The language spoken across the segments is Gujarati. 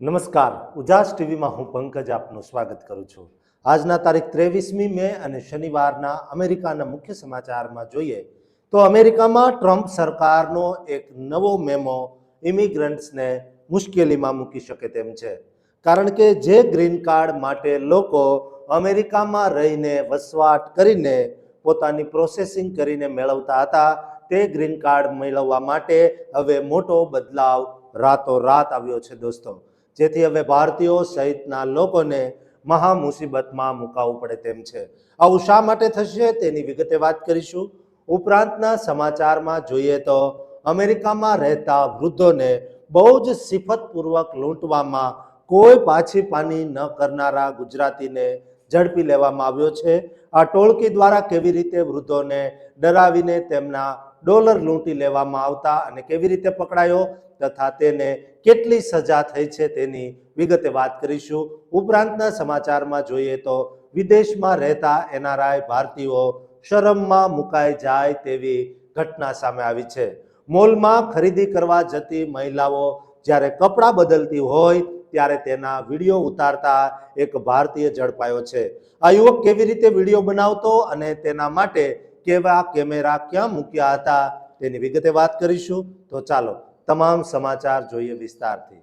નમસ્કાર, ઉજાસ ટીવીમાં હું પંકજ આપનું સ્વાગત કરું છું। આજના તારીખ 23મી મે અને શનિવારના અમેરિકાના મુખ્ય સમાચારમાં જોઈએ તો અમેરિકામાં ટ્રમ્પ સરકારનો એક નવો મેમો ઇમિગ્રન્ટ્સને મુશ્કેલીમાં મૂકી શકે તેમ છે, કારણ કે જે ગ્રીન કાર્ડ માટે લોકો અમેરિકામાં રહીને વસવાટ કરીને પોતાની પ્રોસેસિંગ કરીને મેળવતા હતા, તે ગ્રીન કાર્ડ મેળવવા માટે હવે મોટો બદલાવ રાતોરાત આવ્યો છે દોસ્તો, જેથી હવે ભારતીયો સહિતના લોકોને મહા મુસીબતમાં મુકાવવું પડે તેમ છે। આવું શા માટે થશે તેની વિગતે વાત કરીશું। ઉપરાંતના સમાચારમાં જોઈએ તો અમેરિકામાં રહેતા વૃદ્ધોને બહુ જ સિફતપૂર્વક લૂંટવામાં કોઈ પાછી પાની ન કરનારા ગુજરાતીને ઝડપી લેવામાં આવ્યો છે। આ ટોળકી દ્વારા કેવી રીતે વૃદ્ધોને ડરાવીને તેમના ડોલર લૂંટી લેવામાં આવતા અને કેવી રીતે પકડાયો તથા તેને કેટલી સજા થઈ છે તેની વિગતે વાત કરીશું। ઉપરાંતના સમાચારમાં જોઈએ તો વિદેશમાં રહેતા એનઆરઆઈ ભારતીયો શરમમાં મુકાઈ જાય તેવી ઘટના સામે આવી છે। મોલમાં ખરીદી કરવા જતી મહિલાઓ જ્યારે કપડાં બદલતી હોય ત્યારે તેના વિડીયો ઉતારતા એક ભારતીય ઝડપાયો છે। આ યુવક કેવી રીતે વિડીયો બનાવતો અને તેના માટે કેવા કેમેરા ક્યાં મૂક્યા હતા તેની વિગતે વાત કરીશું। તો ચાલો તમામ સમાચાર જોઈએ વિસ્તારથી।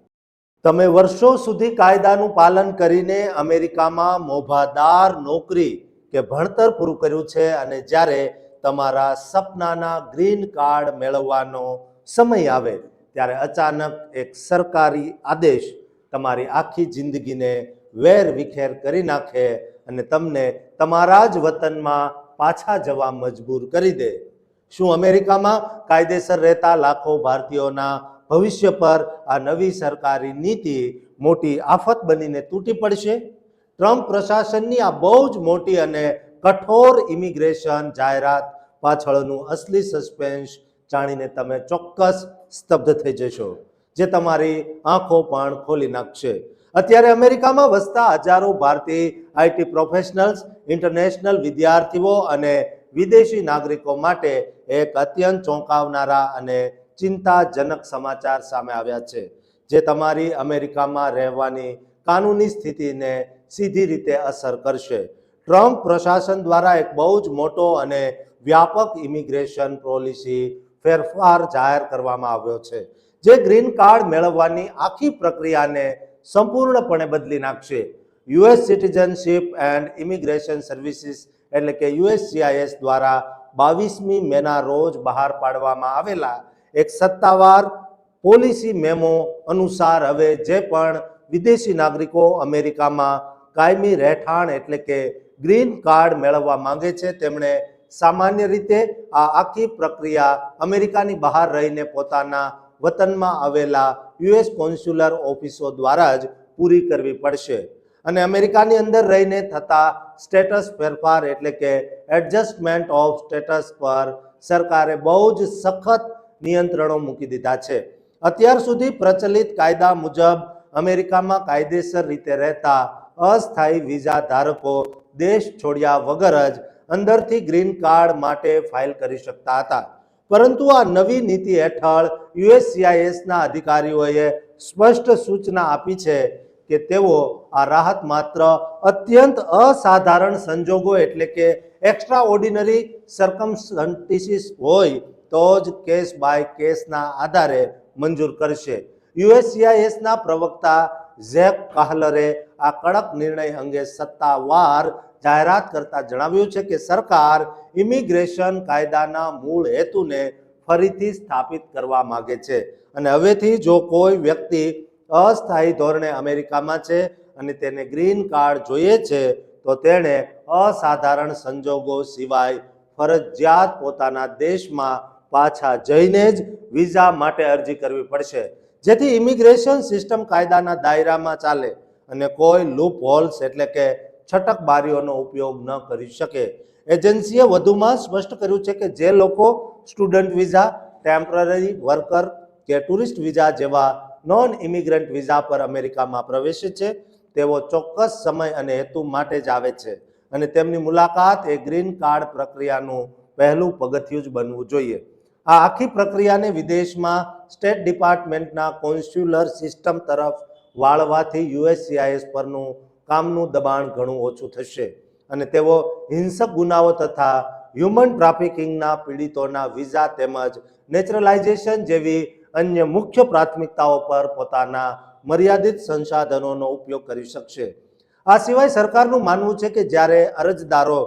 તમે વર્ષો સુધી કાયદાનું પાલન કરીને અમેરિકામાં મોભાદાર નોકરી કે ભણતર પૂરું કર્યું છે અને જ્યારે તમારા સપનાના ગ્રીન કાર્ડ મેળવવાનો સમય આવે ત્યારે અચાનક એક સરકારી આદેશ તમારી આખી જિંદગીને વેર વિખેર કરી નાખે અને તમને તમારા જ વતનમાં પાછા જવા મજબૂર કરી દે। શું અમેરિકામાં કાયદેસર રહેતા લાખો ભારતીયોના ભવિષ્ય પર આ નવી સરકારી નીતિ મોટી આફત બનીને તૂટી પડશે? ટ્રમ્પ પ્રશાસનની આ બહુ જ મોટી અને કઠોર ઇમિગ્રેશન જાહેરાત પાછળનું અસલી સસ્પેન્સ જાણીને તમે ચોક્કસ સ્તબ્ધ થઈ જશો, જે તમારી આંખો પણ ખોલી નાખશે। અત્યારે અમેરિકામાં વસતા હજારો ભારતીય આઈટી પ્રોફેશનલ્સ, ઇન્ટરનેશનલ વિદ્યાર્થીઓ અને વિદેશી નાગરિકો માટે એક અત્યંત ચોંકાવનારા અને ચિંતાજનક સમાચાર સામે આવ્યા છે, જે તમારી અમેરિકામાં રહેવાની કાનૂની સ્થિતિને સીધી રીતે અસર કરશે। ટ્રમ્પ પ્રશાસન દ્વારા એક બહુ જ મોટો અને વ્યાપક ઇમિગ્રેશન પોલિસી ફેરફાર જાહેર કરવામાં આવ્યો છે, જે ગ્રીન કાર્ડ મેળવવાની આખી પ્રક્રિયાને સંપૂર્ણપણે બદલી નાખશે। US citizenship and immigration services એટલે કે USCIS દ્વારા 22મી મેના રોજ બહાર પાડવામાં આવેલા એક સત્તાવાર પોલિસી મેમો અનુસાર હવે જે પણ વિદેશી નાગરિકો અમેરિકામાં કાયમી રહેઠાણ એટલે કે ગ્રીન કાર્ડ મેળવવા માંગે છે, તેમણે સામાન્ય રીતે આ આખી પ્રક્રિયા અમેરિકાની બહાર રહીને પોતાના વતનમાં આવેલા US કોન્સ્યુલર ઓફિસો દ્વારા જ પૂરી કરવી પડશે અને અમેરિકાની અંદર રહીને થતા સ્ટેટસ ફેરફાર એટલે કે એડજસ્ટમેન્ટ ઓફ સ્ટેટસ પર સરકારે બહુ જ સખત નિયંત્રણો મૂકી દીધા છે। અત્યાર સુધી પ્રચલિત કાયદા મુજબ અમેરિકામાં કાયદેસર રીતે રહેતા અસ્થાયી વિઝા ધારકો દેશ છોડ્યા વગર જ અંદરથી ગ્રીન કાર્ડ માટે ફાઇલ કરી શકતા હતા, પરંતુ આ નવી નીતિ હેઠળ USCISના અધિકારીઓએ સ્પષ્ટ સૂચના આપી છે કે તેઓ આ રાહત માત્ર અત્યંત અસાધારણ સંજોગો એટલે કે એક્સ્ટ્રા ઓર્ડિનરી સર્કમસ્ટન્સીસ હોય તો જ કેસ બાય કેસના આધારે મંજૂર કરશે। USCISના પ્રવક્તા ઝેક કાહલરે આ કડક નિર્ણય અંગે સત્તાવાર જાહેરાત કરતા જણાવ્યું છે કે સરકાર ઇમિગ્રેશન કાયદાના મૂળ હેતુને ફરીથી સ્થાપિત કરવા માંગે છે અને હવેથી જો કોઈ વ્યક્તિ અસ્થાયી ધોરણે અમેરિકામાં છે અને તેને ગ્રીન કાર્ડ જોઈએ છે તો તેણે અસાધારણ સંજોગો સિવાય ફરજિયાત પોતાના દેશમાં પાછા જઈને જ વિઝા માટે અરજી કરવી પડશે, જેથી ઇમિગ્રેશન સિસ્ટમ કાયદાના દાયરામાં ચાલે અને કોઈ લૂપ હોલ્સ એટલે કે છટક બારીઓનો ઉપયોગ ન કરી શકે। એજન્સીએ વધુમાં સ્પષ્ટ કર્યું છે કે જે લોકો સ્ટુડન્ટ વિઝા, ટેમ્પરરી વર્કર કે ટુરિસ્ટ વિઝા જેવા નોન ઇમિગ્રન્ટ વિઝા પર અમેરિકામાં પ્રવેશે છે, તેઓ ચોક્કસ સમય અને હેતુ માટે જ આવે છે અને તેમની મુલાકાત એ ગ્રીન કાર્ડ પ્રક્રિયાનું પહેલું પગથિયું જ બનવું જોઈએ। આ આખી પ્રક્રિયાને વિદેશમાં સ્ટેટ ડિપાર્ટમેન્ટના કોન્સ્યુલર સિસ્ટમ તરફ વાળવાથી USCIS પરનું કામનું દબાણ ઘણું ઓછું થશે અને તેઓ હિંસક ગુનાઓ તથા હ્યુમન ટ્રાફિકિંગના પીડિતોના વિઝા તેમજ નેચરલાઇઝેશન જેવી અન્ય મુખ્ય પ્રાથમિકતાઓ પર પોતાના મર્યાદિત સંસાધનોનો ઉપયોગ કરી શકશે. આ સિવાય સરકારનું માનવું છે કે જ્યારે અરજદારો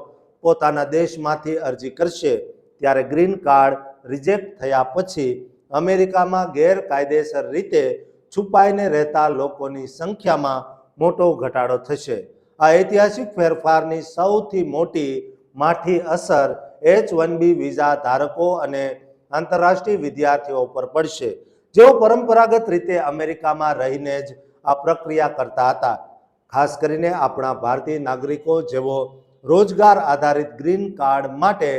પોતાના દેશમાંથી અરજી કરશે ત્યારે ગ્રીન કાર્ડ રિજેક્ટ થયા પછી અમેરિકામાં ગેરકાયદેસર રીતે છુપાઈને રહેતા લોકોની સંખ્યામાં મોટો ઘટાડો થશે. આ ઐતિહાસિક ફેરફારની સૌથી મોટી માઠી અસર H-1B વિઝા ધારકો અને આંતરરાષ્ટ્રીય વિદ્યાર્થીઓ પર પડશે, જેઓ પરંપરાગત રીતે અમેરિકામાં રહીને જ આ પ્રક્રિયા કરતા હતા. ખાસ કરીને આપણા ભારતીય નાગરિકો જેઓ રોજગાર આધારિત ગ્રીન કાર્ડ માટે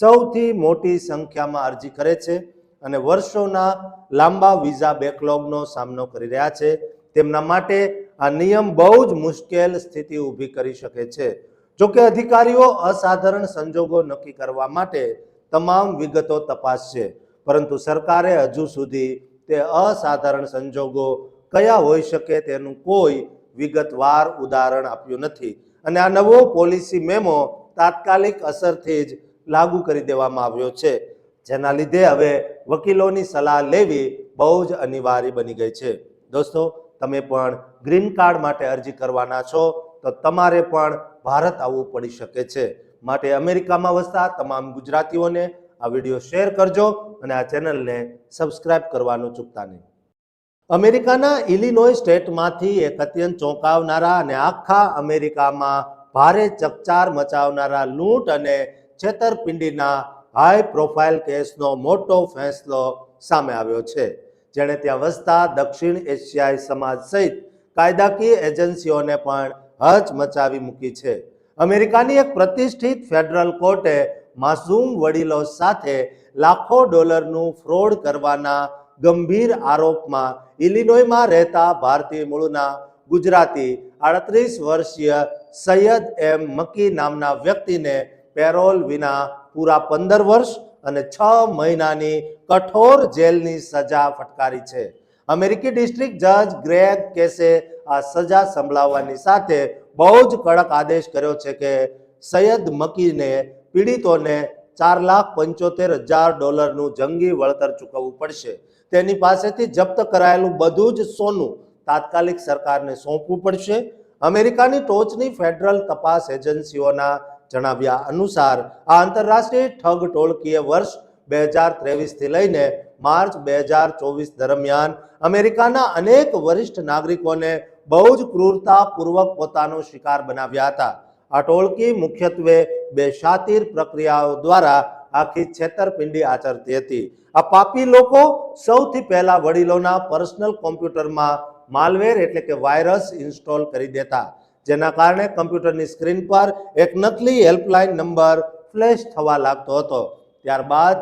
સૌથી મોટી સંખ્યામાં અરજી કરે છે અને વર્ષોના લાંબા વિઝા બેકલોગનો સામનો કરી રહ્યા છે, તેમના માટે આ નિયમ બહુ જ મુશ્કેલ સ્થિતિ ઊભી કરી શકે છે. જોકે અધિકારીઓ અસાધારણ સંજોગો નક્કી કરવા માટે તમામ વિગતો તપાસશે, પરંતુ સરકારે હજુ સુધી તે અસાધારણ સંજોગો કયા હોઈ શકે તેનું કોઈ વિગતવાર ઉદાહરણ આપ્યું નથી અને આ નવો પોલિસી મેમો તાત્કાલિક અસરથી જ લાગુ કરી દેવામાં આવ્યો છે, જેના લીધે હવે વકીલોની સલાહ લેવી બહુ જ અનિવાર્ય બની ગઈ છે. દોસ્તો, તમે પણ ગ્રીન કાર્ડ માટે અરજી કરવાના છો તો તમારે પણ ભારત આવવું પડી શકે છે. માટે અમેરિકામાં વસતા તમામ ગુજરાતીઓને આ વિડીયો શેર કરજો અને આ ચેનલને સબસ્ક્રાઇબ કરવાનું ચૂકતા નહીં. અમેરિકાના ઇલિનોય સ્ટેટમાંથી એક અત્યંત ચોંકાવનારા અને આખા અમેરિકામાં ભારે ચકચાર મચાવનારા લૂંટ અને છેતરપિંડીના હાઈ પ્રોફાઇલ કેસનો મોટો ફેંસલો સામે આવ્યો છે, જેણે ત્યાં વસતા દક્ષિણ એશિયાઈ સમાજ સહિત કાયદાકીય એજન્સીઓને પણ હચ મચાવી મૂકી છે. અમેરિકાની એક પ્રતિષ્ઠિત ફેડરલ કોર્ટે માસૂમ વડીલો સાથે લાખો ડોલરનું ફ્રોડ કરવાના ગંભીર આરોપમાં ઇલિનોયમાં રહેતા ભારતીય મૂળના ગુજરાતી 38 વર્ષીય સૈયદ એમ મકી નામના વ્યક્તિને પેરોલ વિના પૂરા 15 વર્ષ અને 6 મહિનાની કઠોર જેલની સજા ફટકારી છે. અમેરિકી ડિસ્ટ્રિક્ટ જજ ગ્રેગ કેસે આ સજા સંભળાવવાની સાથે બહુ જ કડક આદેશ કર્યો છે કે સૈયદ મકીને પીડિતોને $4,75,000 જંગી વળતર ચૂકવવું પડશે. તેની પાસેથી જપ્ત કરાયેલું બધું જ સોનું તાત્કાલિક સરકારને સોંપવું પડશે. અમેરિકાની ટોચની ફેડરલ તપાસ એજન્સીઓના જણાવ્યા અનુસાર આ આંતરરાષ્ટ્રીય ઠગ ટોળકીએ વર્ષ 2023 થી લઈને માર્ચ 2024 દરમિયાન અમેરિકાના અનેક વરિષ્ઠ નાગરિકોને બહુ જ ક્રૂરતાપૂર્વક પોતાનો શિકાર બનાવ્યા હતા. આ ટોળકી મુખ્યત્વે બે શાતિર પ્રક્રિયાઓ દ્વારા આખી છેતરપિંડી આચરતી હતી. આ પાપી લોકો સૌથી પહેલા વડીલોના પર્સનલ કોમ્પ્યુટરમાં માલવેર એટલે કે વાયરસ ઇન્સ્ટોલ કરી દેતા, જેના કારણે કમ્પ્યુટરની સ્ક્રીન પર એક નકલી હેલ્પલાઇન નંબર ફ્લેશ થવા લાગતો હતો. ત્યારબાદ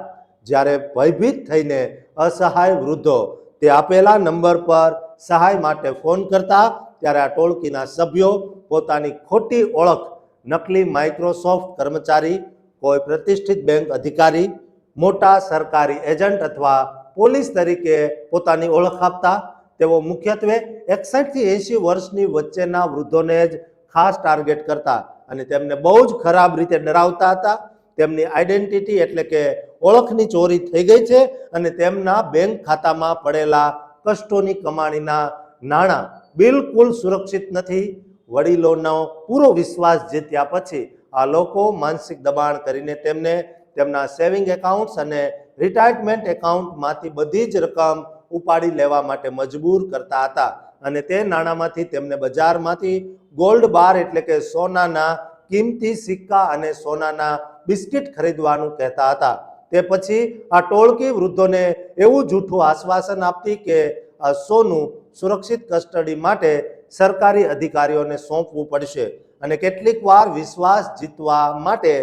જ્યારે ભયભીત થઈને અસહાય વૃદ્ધો તે આપેલા નંબર પર સહાય માટે ફોન કરતા, ત્યારે આ ટોળકીના સભ્યો પોતાની ખોટી ઓળખ નકલી માઇક્રોસોફ્ટ કર્મચારી, કોઈ પ્રતિષ્ઠિત બેંક અધિકારી, મોટા સરકારી એજન્ટ અથવા પોલીસ તરીકે પોતાની ઓળખ આપતા. તેઓ મુખ્યત્વે 61 થી 80 વર્ષની વચ્ચેના વૃદ્ધોને જ ખાસ ટાર્ગેટ કરતા અને તેમને બહુ જ ખરાબ રીતે ડરાવતા હતા. તેમની આઈડેન્ટિટી એટલે કે ઓળખની ચોરી થઈ ગઈ છે અને તેમના બેંક ખાતામાં પડેલા કષ્ટોની કમાણીના નાણાં બિલકુલ સુરક્ષિત નથી. વડીલોનો પૂરો વિશ્વાસ જીત્યા પછી આ લોકો માનસિક દબાણ કરીને તેમને તેમના સેવિંગ એકાઉન્ટ્સ અને રિટાયરમેન્ટ એકાઉન્ટમાંથી બધી જ રકમ ઉપાડી લેવા માટે મજબૂર કરતા હતા અને તે નાણાંમાંથી તેમને બજારમાંથી ગોલ્ડ બાર એટલે કે સોનાના કિંમતી સિક્કા અને સોનાના બિસ્કિટ ખરીદવાનું કહેતા હતા. તે પછી આ ટોળકી વૃદ્ધોને એવું જૂઠું આશ્વાસન આપતી કે આ સોનું સુરક્ષિત કસ્ટડી માટે સરકારી અધિકારીઓને સોંપવું પડશે અને કેટલીક વાર વિશ્વાસ જીતવા માટે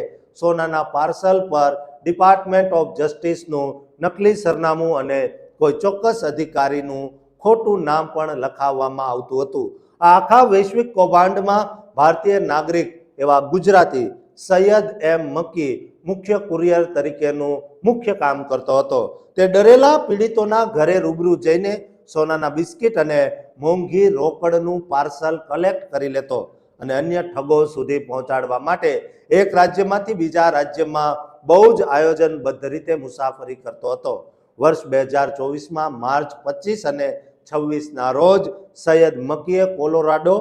સોનાના પાર્સલ પર ડિપાર્ટમેન્ટ ઓફ જસ્ટિસનું નકલી સરનામું અને કોઈ ચોક્કસ અધિકારીનું ખોટું નામ પણ લખાવવામાં આવતું હતું. આ આખા વૈશ્વિક કૌભાંડમાં ભારતીય નાગરિક એવા ગુજરાતી સૈયદ એમ મકી મુખ્ય કુરિયર તરીકેનું મુખ્ય કામ કરતો હતો. તે ડરેલા પીડિતોના ઘરે રૂબરૂ જઈને સોનાના બિસ્કિટ અને મોંઘી રોકડનું પાર્સલ કલેક્ટ કરી લેતો અને અન્ય ઠગો સુધી પહોંચાડવા માટે એક રાજ્યમાંથી બીજા રાજ્યમાં બહુ જ આયોજનબદ્ધ રીતે મુસાફરી કરતો હતો. વર્ષ 2024માં માર્ચ 25 અને 26ના રોજ સૈયદ મકીએ કોલોરાડો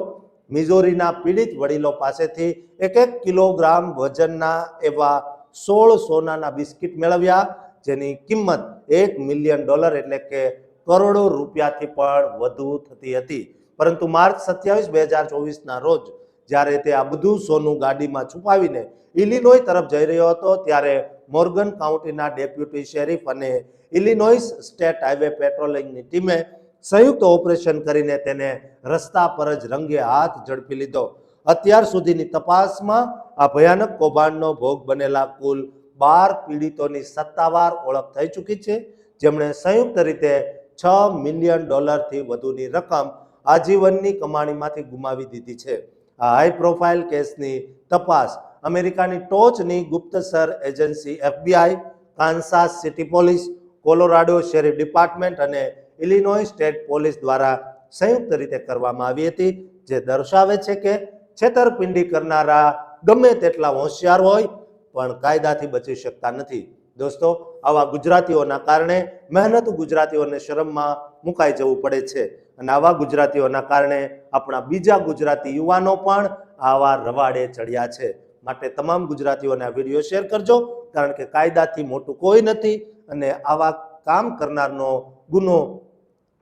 મિઝોરીના પીડિત વડીલો પાસેથી 1 કિલોગ્રામ વજનના એવા 16 સોનાના બિસ્કિટ મેળવ્યા, જેની કિંમત $1 મિલિયન એટલે કે કરોડો રૂપિયાથી પણ વધુ થતી હતી. પરંતુ માર્ચ 27, 2024ના રોજ જ્યારે તે આ બધું સોનું ગાડીમાં છુપાવીને ઇલિનોય તરફ જઈ રહ્યો હતો, ત્યારે મોર્ગન કાઉન્ટીના ડેપ્યુટી શેરીફ અને ઇલિનોઇસ સ્ટેટ હાઈવે પેટ્રોલિંગની ટીમે સંયુક્ત ઓપરેશન કરીને તેને રસ્તા પર જ રંગે હાથ ઝડપી લીધો. અત્યાર સુધીની તપાસમાં આ ભયાનક કૌભાંડનો ભોગ બનેલા કુલ 12 પીડિતોની સત્તાવાર ઓળખ થઈ ચૂકી છે, જેમણે સંયુક્ત રીતે $6 મિલિયન થી વધુની રકમ આજીવનની કમાણીમાંથી ગુમાવી દીધી છે. આ હાઈ પ્રોફાઇલ કેસની તપાસ અમેરિકાની ટોચની ગુપ્તસર agency FBI, Kansas City police, Colorado sheriff department અને ઇલિનોય સ્ટેટ પોલીસ દ્વારા સંયુક્ત રીતે કરવામાં આવી હતી, જે દર્શાવે છે કે છેતરપિંડી કરનારા ગમે તેટલા હોશિયાર હોય પણ કાયદાથી બચી શકતા નથી. દોસ્તો, આવા ગુજરાતીઓના કારણે મહેનતુ ગુજરાતીઓને શરમમાં મુકાઈ જવું પડે છે અને આવા ગુજરાતીઓના કારણે આપણા બીજા ગુજરાતી યુવાનો પણ આવા રવાડે ચડ્યા છે. માટે તમામ ગુજરાતીઓને આ વિડીયો શેર કરજો, કારણ કે કાયદાથી મોટું કોઈ નથી અને આવા કામ કરનારનો ગુનો,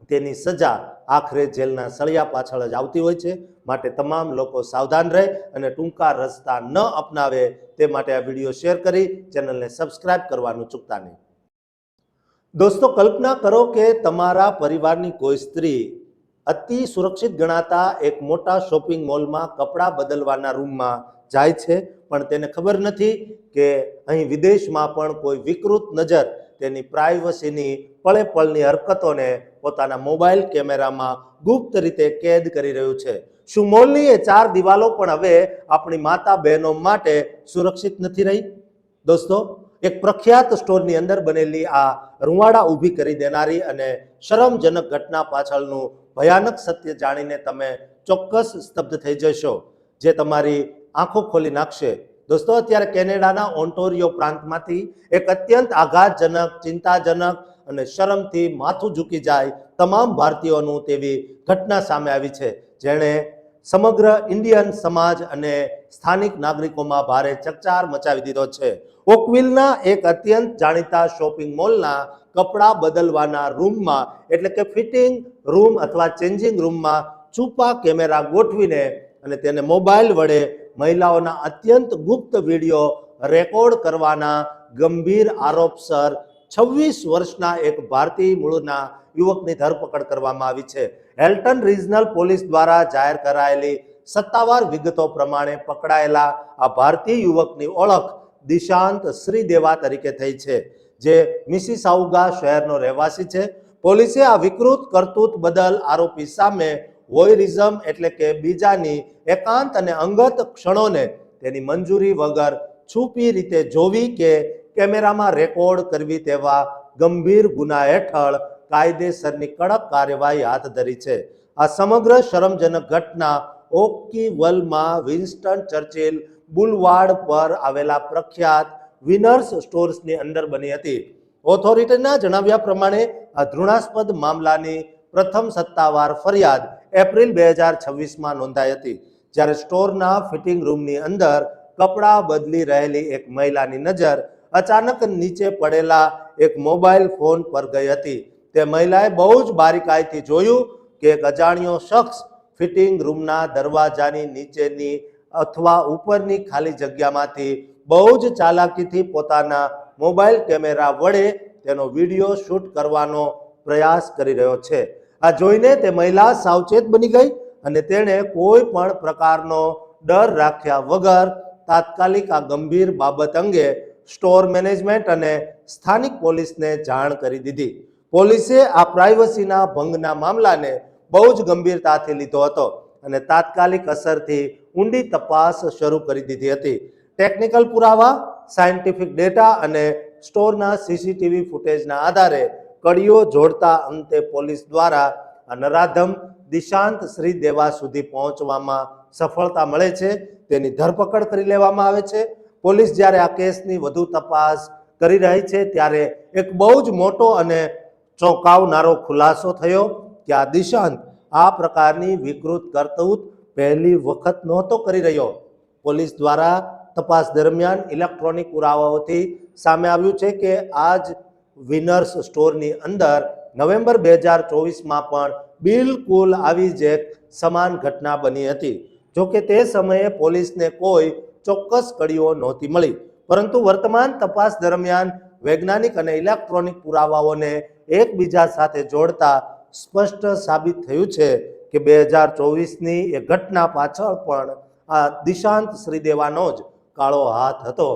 તેની સજા આખરે જેલના સળિયા પાછળ જ આવતી હોય છે. માટે તમામ લોકો સાવધાન રહે અને ટૂંકા રસ્તા ન અપનાવે તે માટે આ વિડીયો શેર કરી ચેનલને સબસ્ક્રાઇબ કરવાનું ચૂકતા નહીં. દોસ્તો, કલ્પના કરો કે તમારા પરિવારની કોઈ સ્ત્રી અતિ સુરક્ષિત ગણાતા એક મોટા શોપિંગ મોલમાં કપડાં બદલવાના રૂમમાં જાય છે, પણ તેને ખબર નથી કે અહીં વિદેશમાં પણ કોઈ વિકૃત નજર તેની પ્રાઇવસીની પળે પળની હરકતોને પોતાના મોબાઈલ કેમેરામાં ગુપ્ત રીતે કેદ કરી રહ્યું છે. શું મોલની એ 4 દિવાલો પણ હવે આપણી માતા બહેનો માટે સુરક્ષિત નથી રહી? દોસ્તો, એક પ્રખ્યાત સ્ટોરની અંદર બનેલી આ રૂવાડા ઊભી કરી દેનારી અને શરમજનક ઘટના પાછળનું ભયાનક સત્ય જાણીને તમે ચોક્કસ સ્તબ્ધ થઈ જશો, જે તમારી આંખો ખોલી નાખશે. દોસ્તો, અત્યારે કેનેડાના ઓન્ટારિયો પ્રાંતમાંથી એક અત્યંત આઘાતજનક, ચિંતાજનક અને શરમથી માથું ઝૂકી જાય તમામ ભારતીયોનું તેવી ઘટના સામે આવી છે, જેણે સમગ્ર ઇન્ડિયન સમાજ અને સ્થાનિક નાગરિકોમાં ભારે ચકચાર મચાવી દીધો છે. ઓકવિલના એક અત્યંત જાણીતા શોપિંગ મોલના કપડાં બદલવાના રૂમમાં, એટલે કે ફિટિંગ રૂમ અથવા ચેન્જિંગ રૂમમાં છુપા કેમેરા ગોઠવીને અને તેને મોબાઈલ વડે મહિલાઓના અત્યંત ગુપ્ત વિડીયો રેકોર્ડ કરવાના ગંભીર આરોપસર 26 વર્ષના એક ભારતીય મૂળના યુવકની ધરપકડ કરવામાં આવી છે. હેલ્ટન રિજનલ પોલીસ દ્વારા જાહેર કરાયેલી સત્તાવાર વિગતો પ્રમાણે પકડાયેલા આ ભારતીય યુવકની ઓળખ દિશાંત શ્રીદેવા તરીકે થઈ છે, જે મિસિસાઉગા શહેરનો રહેવાસી છે. પોલીસે આ વિકૃત કરતૂત બદલ આરોપી સામે વોયરિઝમ, એટલે કે બીજાની એકાંત અને અંગત ક્ષણોને તેની મંજૂરી વગર છુપી રીતે જોવી કે કેમેરામાં રેકોર્ડ કરવી તેવા ગંભીર ગુના હેઠળ કાયદેસરની કડક કાર્યવાહી હાથ ધરી છે. આ સમગ્ર શરમજનક ઘટના ઓકીવલમાં વિન્સ્ટન ચર્ચિલ બુલવાર્ડ પર આવેલા પ્રખ્યાત વિનર્સ સ્ટોર્સની અંદર બની હતી. ઓથોરિટીના જણાવ્યા પ્રમાણે આ ઘૃણાસ્પદ મામલાની પ્રથમ સત્તાવાર ફરિયાદ એપ્રિલ 2026માં નોંધાઈ હતી, જ્યારે સ્ટોરના ફિટિંગ રૂમની અંદર કપડાં બદલી રહેલી એક મહિલાની નજર અચાનક નીચે પડેલા એક મોબાઈલ ફોન પર ગઈ હતી. તે મહિલાએ બહુ જ બારીકાઈથી જોયું કે એક અજાણ્યો શખ્સ ફિટિંગ રૂમના દરવાજાની નીચેની અથવા ઉપરની ખાલી જગ્યામાંથી બહુ જ ચાલાકીથી પોતાના મોબાઈલ કેમેરા વડે તેનો વિડીયો શૂટ કરવાનો પ્રયાસ કરી રહ્યો છે. આ જોઈને તે મહિલા સાવચેત બની ગઈ અને તેણે કોઈ પણ પ્રકારનો ડર રાખ્યા વગર તાત્કાલિક આ ગંભીર બાબત અંગે સ્ટોર મેનેજમેન્ટ અને સ્થાનિક પોલીસને જાણ કરી દીધી. પોલીસે આ પ્રાઇવસીના ભંગના મામલાને બહુ જ ગંભીરતાથી લીધો હતો અને તાત્કાલિક અસરથી ઊંડી તપાસ શરૂ કરી દીધી હતી. ટેકનિકલ પુરાવા, સાયન્ટિફિક ડેટા અને સ્ટોરના CCTV ફૂટેજના આધારે કડીઓ જોડતા અંતે પોલીસ દ્વારા આ નરાધમ દિશાંત શ્રીદેવા સુધી પહોંચવામાં સફળતા મળે છે. તેની ધરપકડ કરી લેવામાં આવે છે. પોલીસ જ્યારે આ કેસની વધુ તપાસ કરી રહી છે ત્યારે એક બહુ જ મોટો અને ચોંકાવનારો ખુલાસો થયો કે આ દિશાંત આ પ્રકારની વિકૃત કરતૂત પહેલી વખત નહોતો કરી રહ્યો. પોલીસ દ્વારા તપાસ દરમિયાન ઇલેક્ટ્રોનિક પુરાવાઓથી સામે આવ્યું છે કે આ જ વિનર્સ સ્ટોરની અંદર નવેમ્બર 2024માં પણ બિલકુલ આવી જ એક સમાન ઘટના બની હતી. જોકે તે સમયે પોલીસને કોઈ ચોક્કસ કડીઓ નહોતી મળી, પરંતુ વર્તમાન તપાસ દરમિયાન વૈજ્ઞાનિક અને ઇલેક્ટ્રોનિક પુરાવાઓને એકબીજા સાથે જોડતા સ્પષ્ટ સાબિત થયું છે કે 2024ની એ ઘટના પાછળ પણ આ દિશાંત શ્રીદેવાનો જ કાળો હાથ હતો.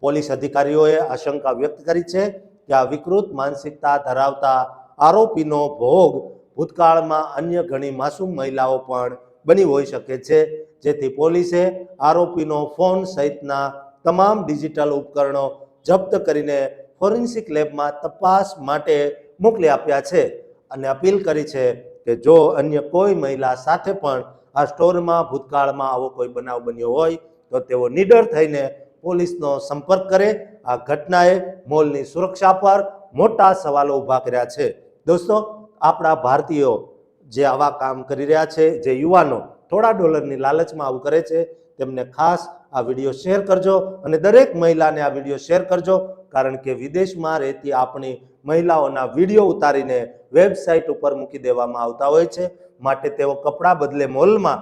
પોલીસ અધિકારીઓએ આશંકા વ્યક્ત કરી છે કે આ વિકૃત માનસિકતા ધરાવતા આરોપીનો ભોગ ભૂતકાળમાં અન્ય ઘણી માસૂમ મહિલાઓ પણ બની હોઈ શકે છે, જેથી પોલીસે આરોપીનો ફોન સહિતના તમામ ડિજિટલ ઉપકરણો જપ્ત કરીને ફોરેન્સિક લેબમાં તપાસ માટે મોકલી આપ્યા છે અને અપીલ કરી છે કે જો અન્ય કોઈ મહિલા સાથે પણ આ સ્ટોરમાં ભૂતકાળમાં આવો કોઈ બનાવ બન્યો હોય તો તેઓ નીડર થઈને પોલીસનો સંપર્ક કરે. આ ઘટનાએ મોલની સુરક્ષા પર મોટા સવાલો ઊભા કર્યા છે. દોસ્તો, આપણા ભારતીયો જે આવા કામ કરી રહ્યા છે, જે યુવાનો થોડા ડોલરની લાલચમાં આવું કરે છે, તેમને ખાસ આ વિડીયો શેર કરજો અને દરેક મહિલાને આ વિડીયો શેર કરજો, કારણ કે વિદેશમાં રહેતી આપણી મહિલાઓના વિડીયો ઉતારીને વેબસાઇટ ઉપર મૂકી દેવામાં આવતા હોય છે. માટે તેઓ કપડાં બદલે મોલમાં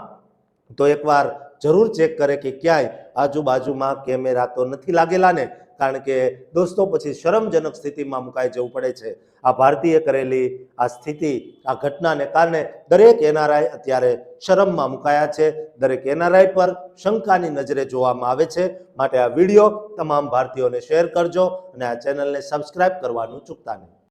તો એકવાર જરૂર ચેક કરે કે ક્યાંય આજુબાજુમાં કેમેરા તો નથી લાગેલા ને, કારણ કે દોસ્તો પછી શરમજનક સ્થિતિમાં મુકાઈ જવું પડે છે. આ ભારતીય કરેલી આ સ્થિતિ, આ ઘટનાને કારણે દરેક એનઆરઆઈ અત્યારે શરમમાં મુકાયા છે. દરેક એનઆરઆઈ પર શંકાની નજરે જોવામાં આવે છે. માટે આ વિડીયો તમામ ભારતીયોને શેર કરજો અને આ ચેનલને સબસ્ક્રાઇબ કરવાનું ચૂકતા નહીં.